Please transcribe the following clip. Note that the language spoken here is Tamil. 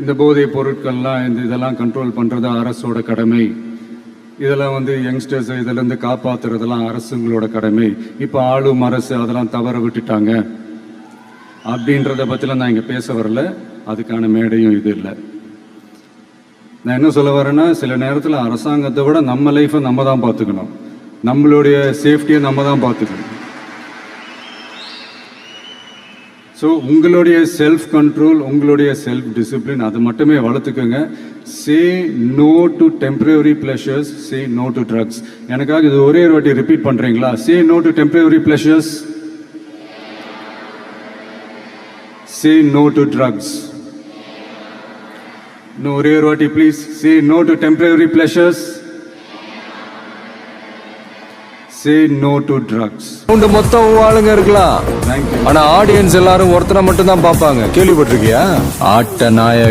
இந்த போதைப் பொருட்கள்லாம் இதெல்லாம் கண்ட்ரோல் பண்ணுறது அரசோட கடமை. இதெல்லாம் யங்ஸ்டர்ஸ் இதிலேருந்து காப்பாற்றுறதெல்லாம் அரசுங்களோட கடமை. இப்போ ஆளும் அரசு அதெல்லாம் தவற விட்டுட்டாங்க அப்படின்றத பற்றிலாம் நான் இங்கே பேச வரல. அதுக்கான மேடையும் இது இல்லை. நான் என்ன சொல்ல வரேன்னா, சில நேரத்தில் அரசாங்கத்தை விட நம்ம லைஃப்பை நம்ம தான் பார்த்துக்கணும், நம்மளுடைய சேஃப்டியை நம்ம தான் பார்த்துக்கணும். ஸோ உங்களுடைய செல்ஃப் கண்ட்ரோல், உங்களுடைய செல்ஃப் டிசிப்ளின் அது மட்டுமே வளர்த்துக்கோங்க. Say no to temporary pleasures, say no to drugs. எனக்காக இது ஒரே ஒரு வாட்டி ரிப்பீட் பண்ணுறீங்களா? Say no to temporary pleasures, say no to drugs. இன்னும் ஒரே ஒரு வாட்டி please. Say no to temporary pleasures, say no to drugs. மொத்தம் ஆளுங்க இருக்கலாம், ஆனா ஆடியன்ஸ் எல்லாரும் ஒருத்தரை மட்டும் தான் பார்ப்பாங்க. கேள்விப்பட்டிருக்கியா? ஆட்ட நாய